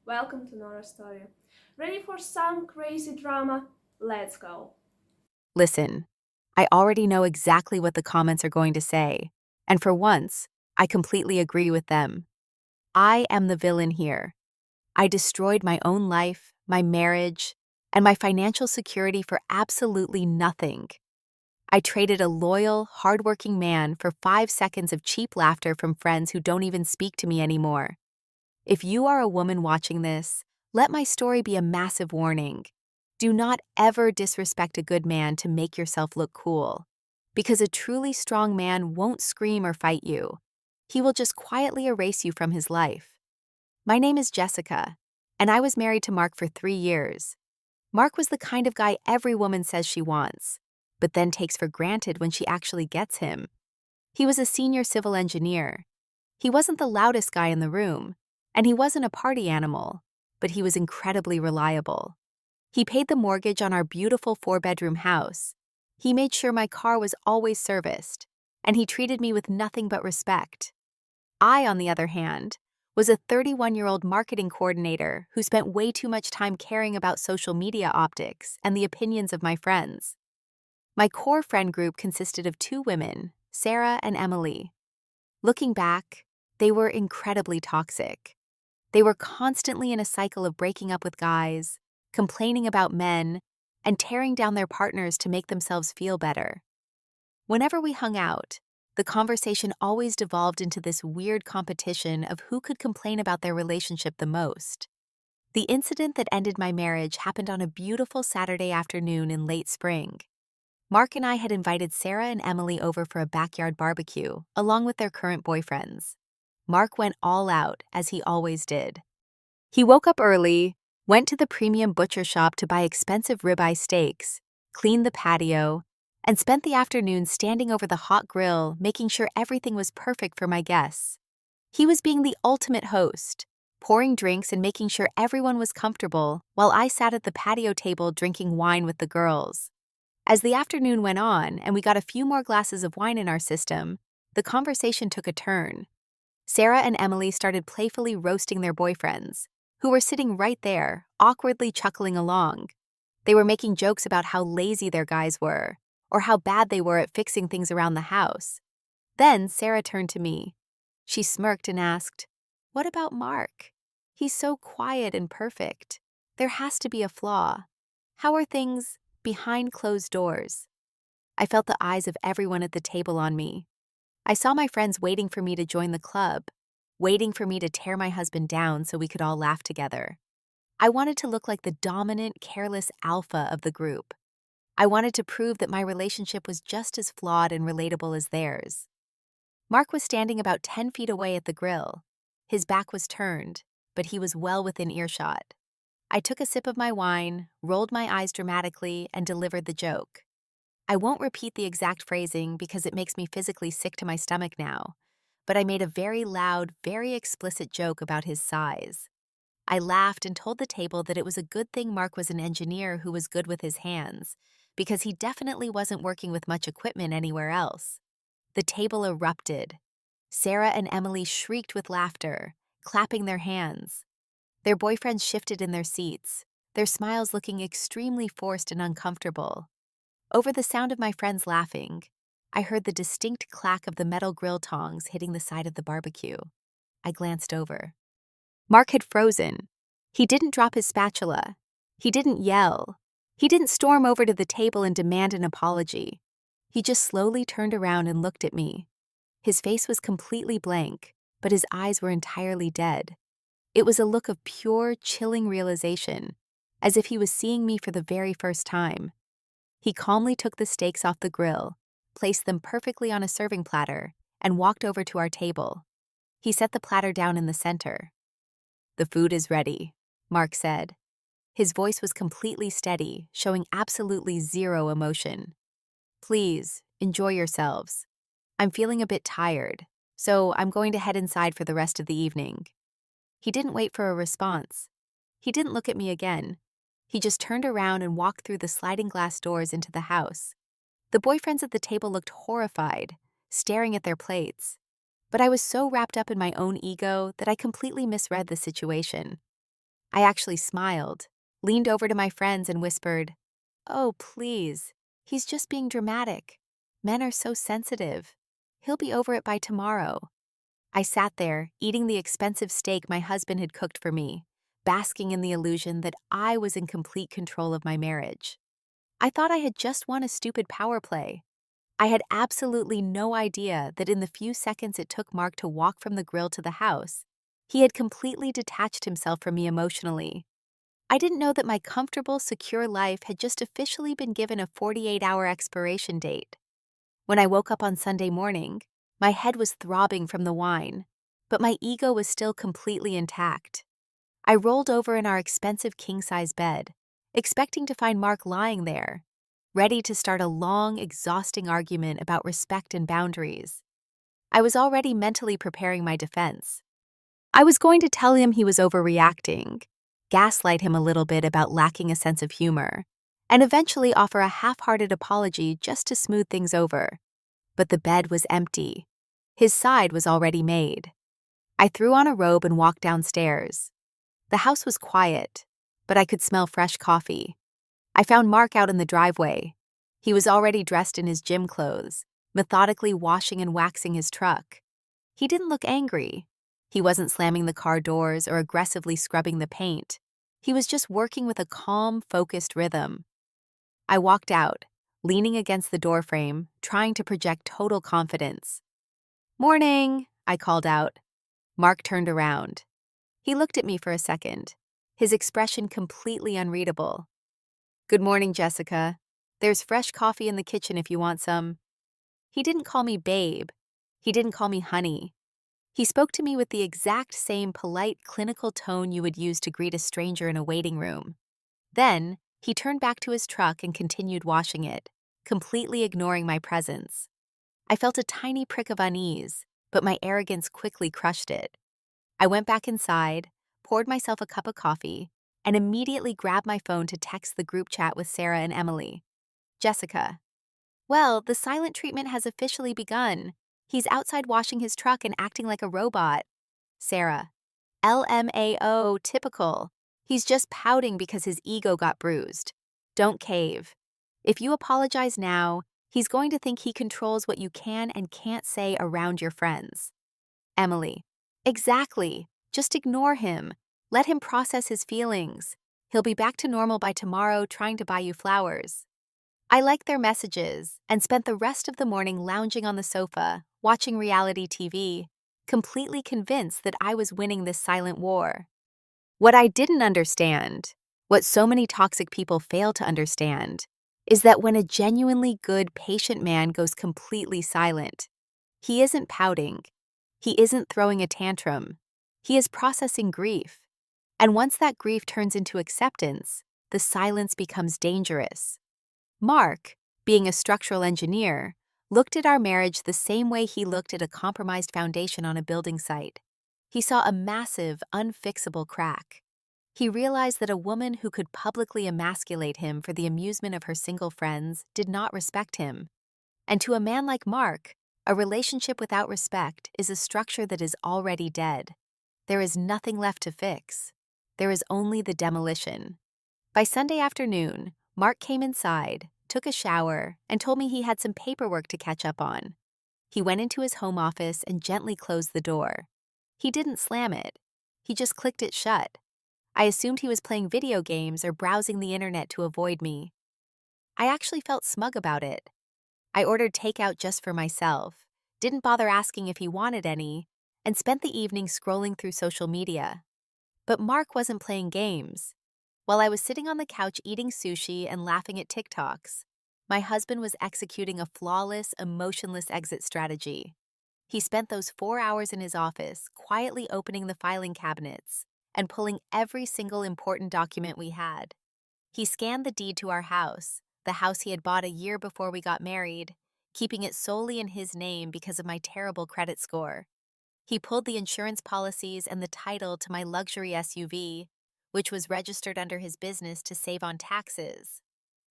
Welcome to Nora's story. Ready for some crazy drama? Let's go. Listen, I already know exactly what the comments are going to say, and for once, I completely agree with them. I am the villain here. I destroyed my own life, my marriage, and my financial security for absolutely nothing. I traded a loyal, hardworking man for 5 seconds of cheap laughter from friends who don't even speak to me anymore. If you are a woman watching this, let my story be a massive warning. Do not ever disrespect a good man to make yourself look cool, because a truly strong man won't scream or fight you. He will just quietly erase you from his life. My name is Jessica, and I was married to Mark for 3 years. Mark was the kind of guy every woman says she wants, but then takes for granted when she actually gets him. He was a senior civil engineer. He wasn't the loudest guy in the room, and he wasn't a party animal, but he was incredibly reliable. He paid the mortgage on our beautiful 4-bedroom house. He made sure my car was always serviced, and he treated me with nothing but respect. I, on the other hand, was a 31-year-old marketing coordinator who spent way too much time caring about social media optics and the opinions of my friends. My core friend group consisted of 2 women, Sarah and Emily. Looking back, they were incredibly toxic. They were constantly in a cycle of breaking up with guys, complaining about men, and tearing down their partners to make themselves feel better. Whenever we hung out, the conversation always devolved into this weird competition of who could complain about their relationship the most. The incident that ended my marriage happened on a beautiful Saturday afternoon in late spring. Mark and I had invited Sarah and Emily over for a backyard barbecue, along with their current boyfriends. Mark went all out, as he always did. He woke up early, went to the premium butcher shop to buy expensive ribeye steaks, cleaned the patio, and spent the afternoon standing over the hot grill, making sure everything was perfect for my guests. He was being the ultimate host, pouring drinks and making sure everyone was comfortable, while I sat at the patio table drinking wine with the girls. As the afternoon went on and we got a few more glasses of wine in our system, the conversation took a turn. Sarah and Emily started playfully roasting their boyfriends, who were sitting right there, awkwardly chuckling along. They were making jokes about how lazy their guys were, or how bad they were at fixing things around the house. Then Sarah turned to me. She smirked and asked, "What about Mark? He's so quiet and perfect. There has to be a flaw. How are things behind closed doors?" I felt the eyes of everyone at the table on me. I saw my friends waiting for me to join the club, waiting for me to tear my husband down so we could all laugh together. I wanted to look like the dominant, careless alpha of the group. I wanted to prove that my relationship was just as flawed and relatable as theirs. Mark was standing about 10 feet away at the grill. His back was turned, but he was well within earshot. I took a sip of my wine, rolled my eyes dramatically, and delivered the joke. I won't repeat the exact phrasing because it makes me physically sick to my stomach now, but I made a very loud, very explicit joke about his size. I laughed and told the table that it was a good thing Mark was an engineer who was good with his hands, because he definitely wasn't working with much equipment anywhere else. The table erupted. Sarah and Emily shrieked with laughter, clapping their hands. Their boyfriends shifted in their seats, their smiles looking extremely forced and uncomfortable. Over the sound of my friends laughing, I heard the distinct clack of the metal grill tongs hitting the side of the barbecue. I glanced over. Mark had frozen. He didn't drop his spatula. He didn't yell. He didn't storm over to the table and demand an apology. He just slowly turned around and looked at me. His face was completely blank, but his eyes were entirely dead. It was a look of pure, chilling realization, as if he was seeing me for the very first time. He calmly took the steaks off the grill, placed them perfectly on a serving platter, and walked over to our table. He set the platter down in the center. "The food is ready," Mark said. His voice was completely steady, showing absolutely zero emotion. "Please, enjoy yourselves. I'm feeling a bit tired, so I'm going to head inside for the rest of the evening." He didn't wait for a response. He didn't look at me again. He just turned around and walked through the sliding glass doors into the house. The boyfriends at the table looked horrified, staring at their plates. But I was so wrapped up in my own ego that I completely misread the situation. I actually smiled, leaned over to my friends and whispered, "Oh, please. He's just being dramatic. Men are so sensitive. He'll be over it by tomorrow." I sat there, eating the expensive steak my husband had cooked for me, basking in the illusion that I was in complete control of my marriage. I thought I had just won a stupid power play. I had absolutely no idea that in the few seconds it took Mark to walk from the grill to the house, he had completely detached himself from me emotionally. I didn't know that my comfortable, secure life had just officially been given a 48-hour expiration date. When I woke up on Sunday morning, my head was throbbing from the wine, but my ego was still completely intact. I rolled over in our expensive king-size bed, expecting to find Mark lying there, ready to start a long, exhausting argument about respect and boundaries. I was already mentally preparing my defense. I was going to tell him he was overreacting, gaslight him a little bit about lacking a sense of humor, and eventually offer a half-hearted apology just to smooth things over. But the bed was empty. His side was already made. I threw on a robe and walked downstairs. The house was quiet, but I could smell fresh coffee. I found Mark out in the driveway. He was already dressed in his gym clothes, methodically washing and waxing his truck. He didn't look angry. He wasn't slamming the car doors or aggressively scrubbing the paint. He was just working with a calm, focused rhythm. I walked out, leaning against the doorframe, trying to project total confidence. "Morning," I called out. Mark turned around. He looked at me for a second, his expression completely unreadable. "Good morning, Jessica. There's fresh coffee in the kitchen if you want some." He didn't call me babe. He didn't call me honey. He spoke to me with the exact same polite, clinical tone you would use to greet a stranger in a waiting room. Then, he turned back to his truck and continued washing it, completely ignoring my presence. I felt a tiny prick of unease, but my arrogance quickly crushed it. I went back inside, poured myself a cup of coffee, and immediately grabbed my phone to text the group chat with Sarah and Emily. "Jessica, well, the silent treatment has officially begun. He's outside washing his truck and acting like a robot." Sarah, "LMAO, typical. He's just pouting because his ego got bruised. Don't cave. If you apologize now, he's going to think he controls what you can and can't say around your friends." Emily, "Exactly. Just ignore him. Let him process his feelings. He'll be back to normal by tomorrow trying to buy you flowers." I liked their messages and spent the rest of the morning lounging on the sofa, watching reality TV, completely convinced that I was winning this silent war. What I didn't understand, what so many toxic people fail to understand, is that when a genuinely good, patient man goes completely silent, he isn't pouting. He isn't throwing a tantrum. He is processing grief. And once that grief turns into acceptance, the silence becomes dangerous. Mark, being a structural engineer, looked at our marriage the same way he looked at a compromised foundation on a building site. He saw a massive, unfixable crack. He realized that a woman who could publicly emasculate him for the amusement of her single friends did not respect him. And to a man like Mark, a relationship without respect is a structure that is already dead. There is nothing left to fix. There is only the demolition. By Sunday afternoon, Mark came inside, took a shower, and told me he had some paperwork to catch up on. He went into his home office and gently closed the door. He didn't slam it. He just clicked it shut. I assumed he was playing video games or browsing the internet to avoid me. I actually felt smug about it. I ordered takeout just for myself, didn't bother asking if he wanted any, and spent the evening scrolling through social media. But Mark wasn't playing games. While I was sitting on the couch eating sushi and laughing at TikToks, my husband was executing a flawless, emotionless exit strategy. He spent those 4 hours in his office, quietly opening the filing cabinets and pulling every single important document we had. He scanned the deed to our house, the house he had bought a year before we got married, keeping it solely in his name because of my terrible credit score. He pulled the insurance policies and the title to my luxury SUV, which was registered under his business to save on taxes.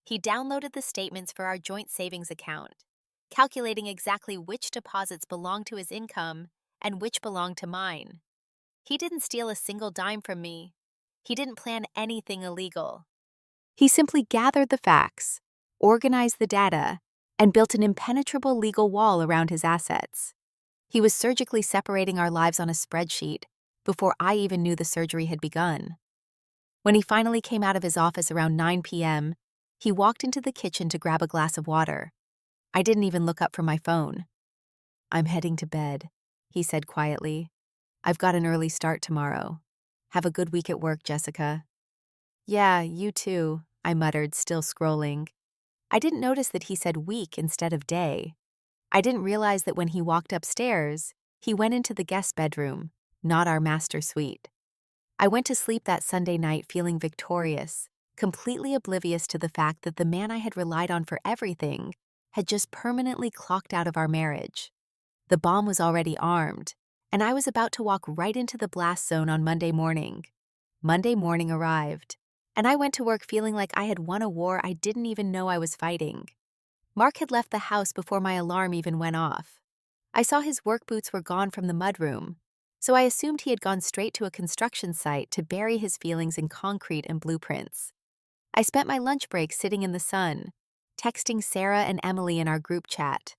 He downloaded the statements for our joint savings account, calculating exactly which deposits belonged to his income and which belonged to mine. He didn't steal a single dime from me. He didn't plan anything illegal. He simply gathered the facts, organized the data, and built an impenetrable legal wall around his assets. He was surgically separating our lives on a spreadsheet before I even knew the surgery had begun. When he finally came out of his office around 9 p.m., he walked into the kitchen to grab a glass of water. I didn't even look up from my phone. "I'm heading to bed," he said quietly. "I've got an early start tomorrow. Have a good week at work, Jessica." "Yeah, you too," I muttered, still scrolling. I didn't notice that he said week instead of day. I didn't realize that when he walked upstairs, he went into the guest bedroom, not our master suite. I went to sleep that Sunday night feeling victorious, completely oblivious to the fact that the man I had relied on for everything had just permanently clocked out of our marriage. The bomb was already armed, and I was about to walk right into the blast zone on Monday morning. Monday morning arrived, and I went to work feeling like I had won a war I didn't even know I was fighting. Mark had left the house before my alarm even went off. I saw his work boots were gone from the mudroom, so I assumed he had gone straight to a construction site to bury his feelings in concrete and blueprints. I spent my lunch break sitting in the sun, texting Sarah and Emily in our group chat.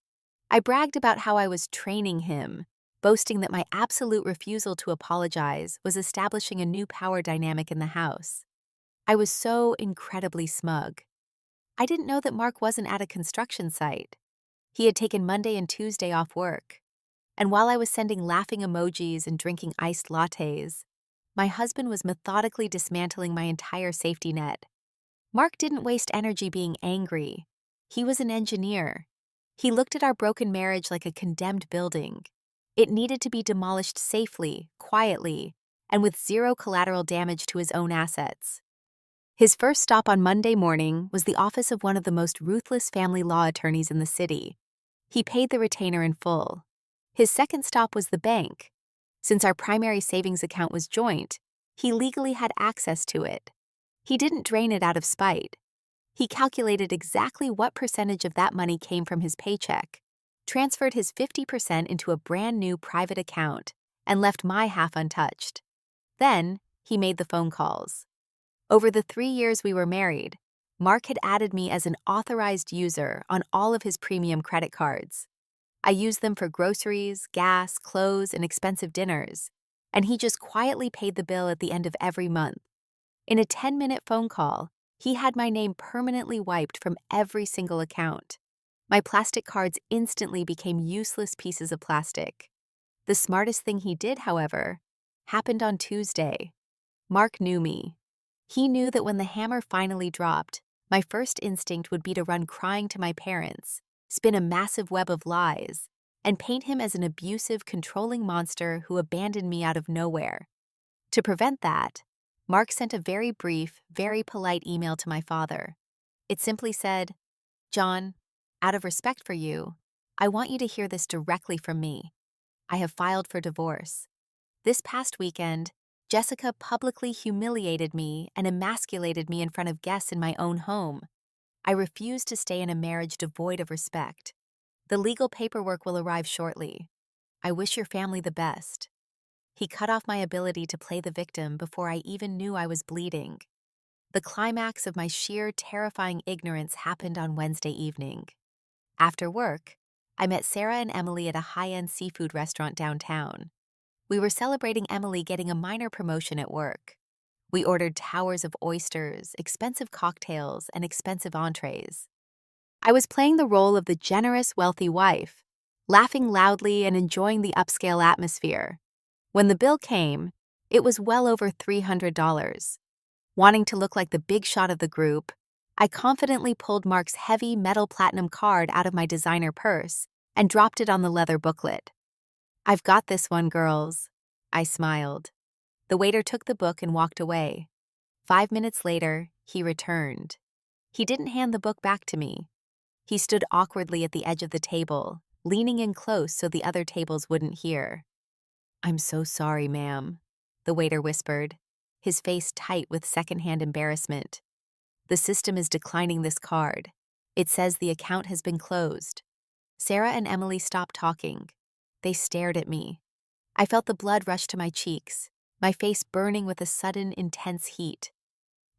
I bragged about how I was training him, boasting that my absolute refusal to apologize was establishing a new power dynamic in the house. I was so incredibly smug. I didn't know that Mark wasn't at a construction site. He had taken Monday and Tuesday off work. And while I was sending laughing emojis and drinking iced lattes, my husband was methodically dismantling my entire safety net. Mark didn't waste energy being angry. He was an engineer. He looked at our broken marriage like a condemned building. It needed to be demolished safely, quietly, and with zero collateral damage to his own assets. His first stop on Monday morning was the office of one of the most ruthless family law attorneys in the city. He paid the retainer in full. His second stop was the bank. Since our primary savings account was joint, he legally had access to it. He didn't drain it out of spite. He calculated exactly what percentage of that money came from his paycheck, transferred his 50% into a brand new private account, and left my half untouched. Then, he made the phone calls. Over the 3 years we were married, Mark had added me as an authorized user on all of his premium credit cards. I used them for groceries, gas, clothes, and expensive dinners, and he just quietly paid the bill at the end of every month. In a 10-minute phone call, he had my name permanently wiped from every single account. My plastic cards instantly became useless pieces of plastic. The smartest thing he did, however, happened on Tuesday. Mark knew me. He knew that when the hammer finally dropped, my first instinct would be to run crying to my parents, spin a massive web of lies, and paint him as an abusive, controlling monster who abandoned me out of nowhere. To prevent that, Mark sent a very brief, very polite email to my father. It simply said, "John, out of respect for you, I want you to hear this directly from me. I have filed for divorce. This past weekend, Jessica publicly humiliated me and emasculated me in front of guests in my own home. I refuse to stay in a marriage devoid of respect. The legal paperwork will arrive shortly. I wish your family the best." He cut off my ability to play the victim before I even knew I was bleeding. The climax of my sheer, terrifying ignorance happened on Wednesday evening. After work, I met Sarah and Emily at a high-end seafood restaurant downtown. We were celebrating Emily getting a minor promotion at work. We ordered towers of oysters, expensive cocktails, and expensive entrees. I was playing the role of the generous, wealthy wife, laughing loudly and enjoying the upscale atmosphere. When the bill came, it was well over $300. Wanting to look like the big shot of the group, I confidently pulled Mark's heavy metal platinum card out of my designer purse and dropped it on the leather booklet. "I've got this one, girls," I smiled. The waiter took the book and walked away. 5 minutes later, he returned. He didn't hand the book back to me. He stood awkwardly at the edge of the table, leaning in close so the other tables wouldn't hear. "I'm so sorry, ma'am," the waiter whispered, his face tight with secondhand embarrassment. "The system is declining this card. It says the account has been closed." Sarah and Emily stopped talking. They stared at me. I felt the blood rush to my cheeks. my face burning with a sudden, intense heat.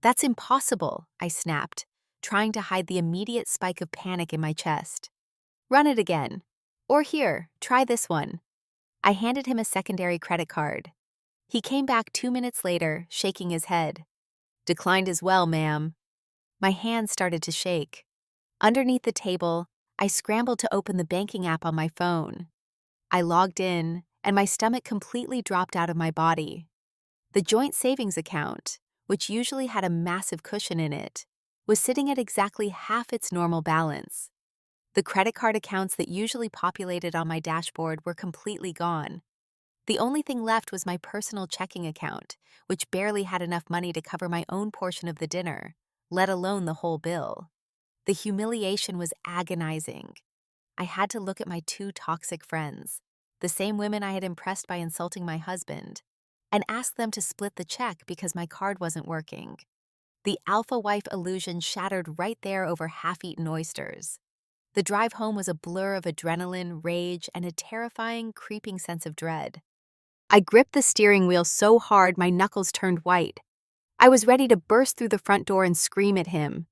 "That's impossible," I snapped, trying to hide the immediate spike of panic in my chest. "Run it again. Or here, try this one." I handed him a secondary credit card. He came back 2 minutes later, shaking his head. "Declined as well, ma'am." My hands started to shake. Underneath the table, I scrambled to open the banking app on my phone. I logged in, and my stomach completely dropped out of my body. The joint savings account, which usually had a massive cushion in it, was sitting at exactly half its normal balance. The credit card accounts that usually populated on my dashboard were completely gone. The only thing left was my personal checking account, which barely had enough money to cover my own portion of the dinner, let alone the whole bill. The humiliation was agonizing. I had to look at my 2 toxic friends, the same women I had impressed by insulting my husband, and ask them to split the check because my card wasn't working. The alpha wife illusion shattered right there over half-eaten oysters. The drive home was a blur of adrenaline, rage, and a terrifying, creeping sense of dread. I gripped the steering wheel so hard my knuckles turned white. I was ready to burst through the front door and scream at him.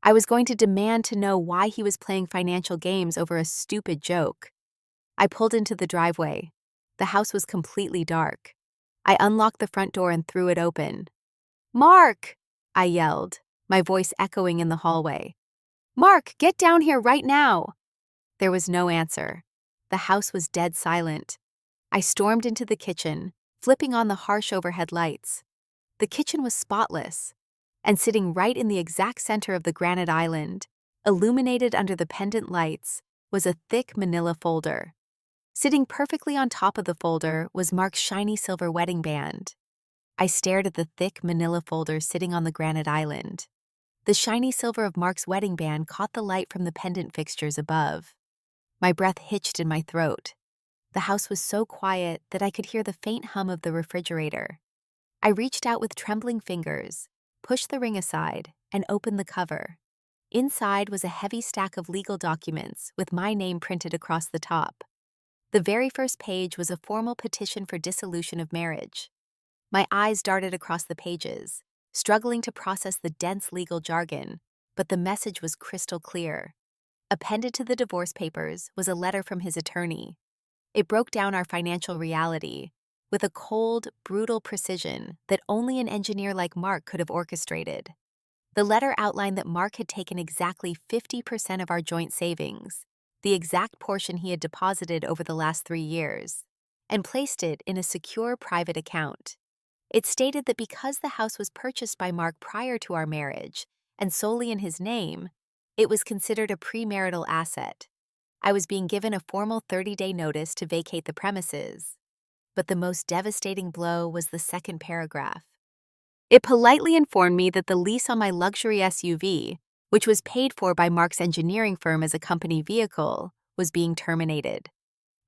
I was going to demand to know why he was playing financial games over a stupid joke. I pulled into the driveway. The house was completely dark. I unlocked the front door and threw it open. "Mark!" I yelled, my voice echoing in the hallway. "Mark, get down here right now!" There was no answer. The house was dead silent. I stormed into the kitchen, flipping on the harsh overhead lights. The kitchen was spotless, and sitting right in the exact center of the granite island, illuminated under the pendant lights, was a thick manila folder. Sitting perfectly on top of the folder was Mark's shiny silver wedding band. I stared at the thick manila folder sitting on the granite island. The shiny silver of Mark's wedding band caught the light from the pendant fixtures above. My breath hitched in my throat. The house was so quiet that I could hear the faint hum of the refrigerator. I reached out with trembling fingers, pushed the ring aside, and opened the cover. Inside was a heavy stack of legal documents with my name printed across the top. The very first page was a formal petition for dissolution of marriage. My eyes darted across the pages, struggling to process the dense legal jargon, but the message was crystal clear. Appended to the divorce papers was a letter from his attorney. It broke down our financial reality with a cold, brutal precision that only an engineer like Mark could have orchestrated. The letter outlined that Mark had taken exactly 50% of our joint savings, the exact portion he had deposited over the last 3 years, and placed it in a secure private account. It stated that because the house was purchased by Mark prior to our marriage and solely in his name, it was considered a premarital asset. I was being given a formal 30-day notice to vacate the premises. But the most devastating blow was the second paragraph. It politely informed me that the lease on my luxury SUV, which was paid for by Mark's engineering firm as a company vehicle, was being terminated.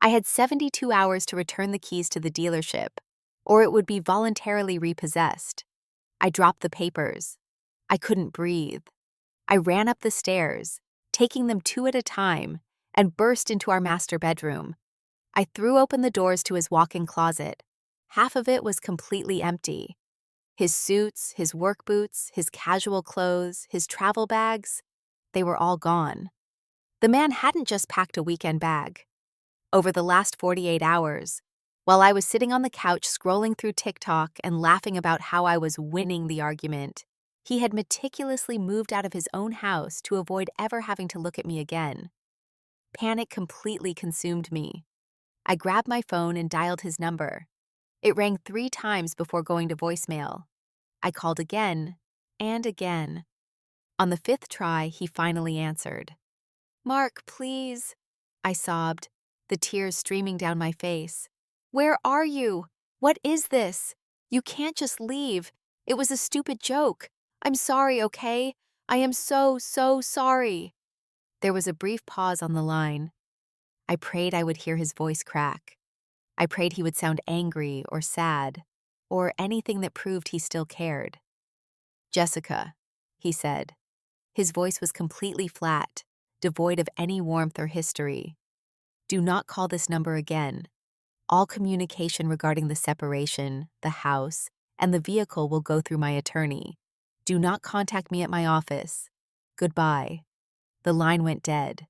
I had 72 hours to return the keys to the dealership, or it would be voluntarily repossessed. I dropped the papers. I couldn't breathe. I ran up the stairs, taking them 2 at a time, and burst into our master bedroom. I threw open the doors to his walk-in closet. Half of it was completely empty. His suits, his work boots, his casual clothes, his travel bags, they were all gone. The man hadn't just packed a weekend bag. Over the last 48 hours, while I was sitting on the couch scrolling through TikTok and laughing about how I was winning the argument, he had meticulously moved out of his own house to avoid ever having to look at me again. Panic completely consumed me. I grabbed my phone and dialed his number. It rang 3 times before going to voicemail. I called again and again. On the 5th try, he finally answered. "Mark, please," I sobbed, the tears streaming down my face. "Where are you? What is this? You can't just leave. It was a stupid joke. I'm sorry, okay? I am so, so sorry." There was a brief pause on the line. I prayed I would hear his voice crack. I prayed he would sound angry or sad, or anything that proved he still cared. "Jessica," he said. His voice was completely flat, devoid of any warmth or history. "Do not call this number again. All communication regarding the separation, the house, and the vehicle will go through my attorney. Do not contact me at my office. Goodbye." The line went dead.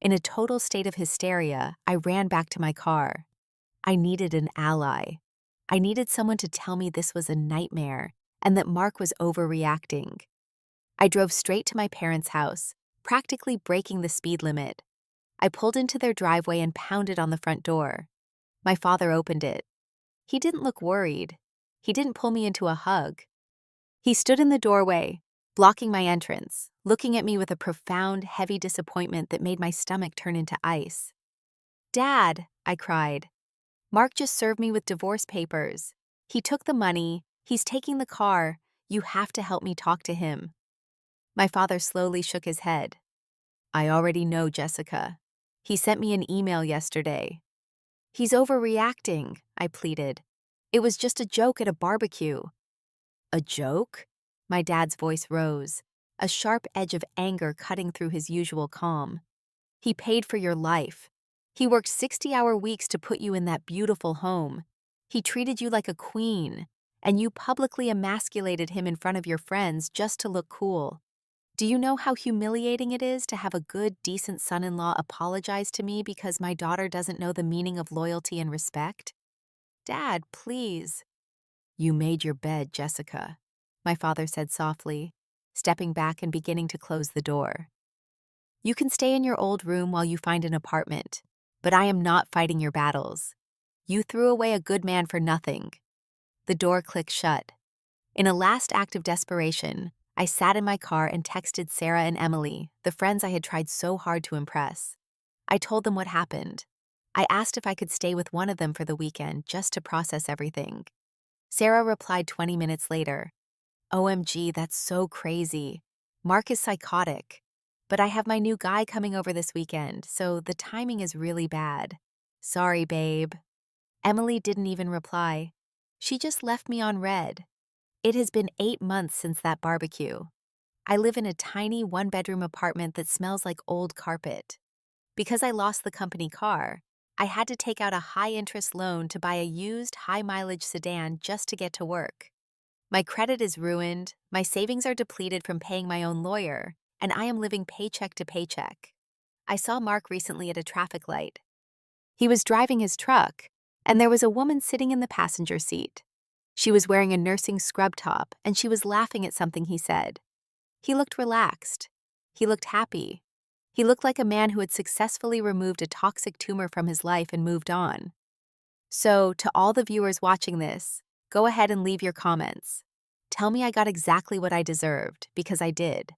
In a total state of hysteria, I ran back to my car. I needed an ally. I needed someone to tell me this was a nightmare and that Mark was overreacting. I drove straight to my parents' house, practically breaking the speed limit. I pulled into their driveway and pounded on the front door. My father opened it. He didn't look worried. He didn't pull me into a hug. He stood in the doorway, blocking my entrance, looking at me with a profound, heavy disappointment that made my stomach turn into ice. "Dad," I cried. "Mark just served me with divorce papers. He took the money. He's taking the car. You have to help me talk to him." My father slowly shook his head. "I already know, Jessica. He sent me an email yesterday." "He's overreacting," I pleaded. "It was just a joke at a barbecue." "A joke?" My dad's voice rose, a sharp edge of anger cutting through his usual calm. "He paid for your life. He worked 60-hour weeks to put you in that beautiful home. He treated you like a queen, and you publicly emasculated him in front of your friends just to look cool. Do you know how humiliating it is to have a good, decent son-in-law apologize to me because my daughter doesn't know the meaning of loyalty and respect? Dad, please." "You made your bed, Jessica," my father said softly, stepping back and beginning to close the door. "You can stay in your old room while you find an apartment, but I am not fighting your battles. You threw away a good man for nothing." The door clicked shut. In a last act of desperation, I sat in my car and texted Sarah and Emily, the friends I had tried so hard to impress. I told them what happened. I asked if I could stay with one of them for the weekend just to process everything. Sarah replied 20 minutes later, "OMG, that's so crazy. Mark is psychotic. But I have my new guy coming over this weekend, so the timing is really bad. Sorry, babe." Emily didn't even reply. She just left me on red. It has been 8 months since that barbecue. I live in a tiny one-bedroom apartment that smells like old carpet. Because I lost the company car, I had to take out a high-interest loan to buy a used, high-mileage sedan just to get to work. My credit is ruined, my savings are depleted from paying my own lawyer, and I am living paycheck to paycheck. I saw Mark recently at a traffic light. He was driving his truck, and there was a woman sitting in the passenger seat. She was wearing a nursing scrub top, and she was laughing at something he said. He looked relaxed. He looked happy. He looked like a man who had successfully removed a toxic tumor from his life and moved on. So, to all the viewers watching this, go ahead and leave your comments. Tell me I got exactly what I deserved, because I did.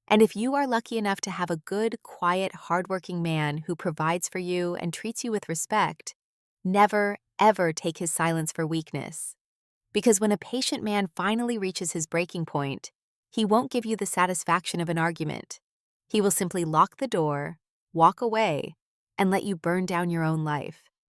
And if you are lucky enough to have a good, quiet, hardworking man who provides for you and treats you with respect, never, ever take his silence for weakness. Because when a patient man finally reaches his breaking point, he won't give you the satisfaction of an argument. He will simply lock the door, walk away, and let you burn down your own life.